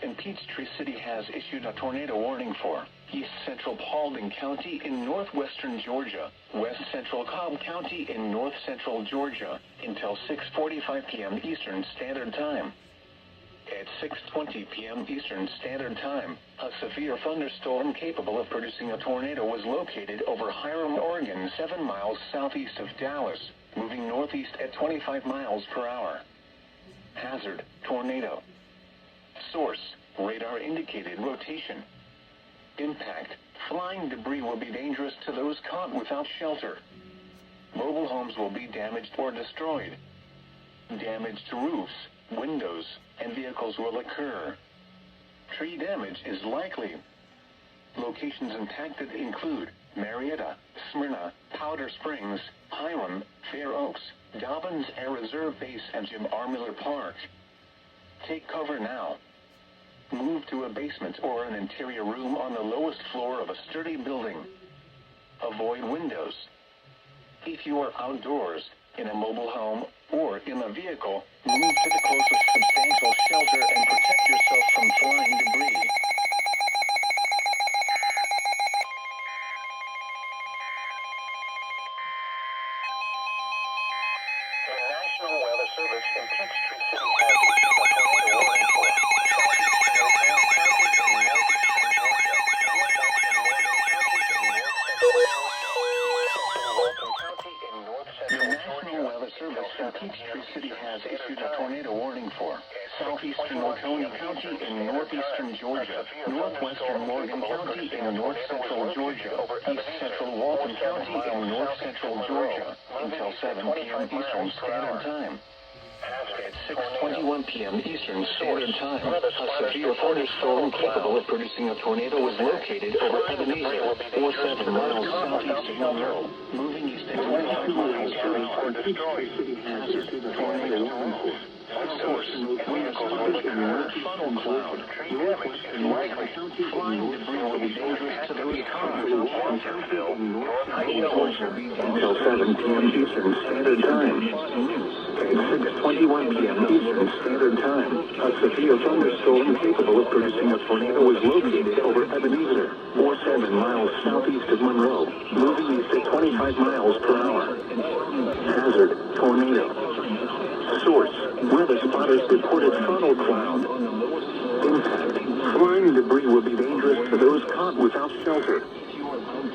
in Peachtree City has issued a tornado warning for East Central Paulding County in northwestern Georgia, West Central Cobb County in north central Georgia, until 6:45 p.m. Eastern Standard Time. At 6:20 p.m. Eastern Standard Time, a severe thunderstorm capable of producing a tornado was located over Hiram, Oregon, 7 miles southeast of Dallas, moving northeast at 25 miles per hour. Hazard, tornado. Source, radar indicated rotation. Impact, flying debris will be dangerous to those caught without shelter. Mobile homes will be damaged or destroyed. Damage to roofs, windows, and vehicles will occur. Tree damage is likely. Locations impacted include Marietta, Smyrna, Powder Springs, Hiram, Fair Oaks, Dobbins Air Reserve Base, and Jim R. Miller Park. Take cover now. Move to a basement or an interior room on the lowest floor of a sturdy building. Avoid windows. If you are outdoors, in a mobile home, or in a vehicle, move to the closest substantial shelter and protect yourself from flying debris. The National Weather Service in Peachtree City has issued a tornado warning for southeastern Oklahoma counties and northeastern Georgia, northwestern Morgan counties and north central Georgia, central Walton County and north central Georgia. The National Weather Service in Peachtree City has issued a tornado warning for southeastern Oconee County in northeastern Georgia, northwestern Morgan County in north central Georgia, east central Walton County in north central Georgia, until 7 p.m. Eastern Standard Time. At 6:21 p.m. Eastern Standard Time, a severe thunderstorm capable of producing a tornado was located over Ebenezer, 7 miles southeast of Monroe, moving east at 25 miles per hour. Hazard, tornado. Source, vehicles will occur, funnel cloud, tree damage is likely. Flying debris will be dangerous to those caught. Waterville, North Highlands will be until 7 p.m. Eastern Standard Time. At 6:21 p.m. Eastern Standard Time, a severe thunderstorm capable of producing a tornado was located over Ebenezer, 7 miles southeast of Monroe, moving east at 25 miles per hour. Hazard, tornado. Source, weather spotters reported funnel cloud. Impact, flying debris will be dangerous to those caught without shelter.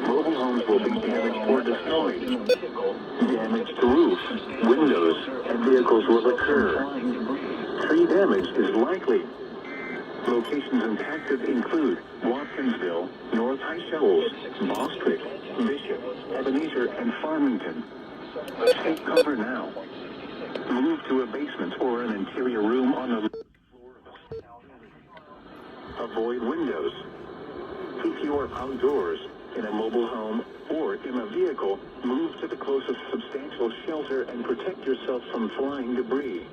Mobile homes will be damaged or destroyed. Damage to roofs, windows, and vehicles will occur. Tree damage is likely. Locations impacted include Watkinsville, North High Shoals, Bostrick, Bishop, Ebenezer, and Farmington. Take cover now. Move to a basement or an interior room on the floor of a house. Avoid windows. If you are outdoors, in a mobile home, or in a vehicle, move to the closest substantial shelter and protect yourself from flying debris.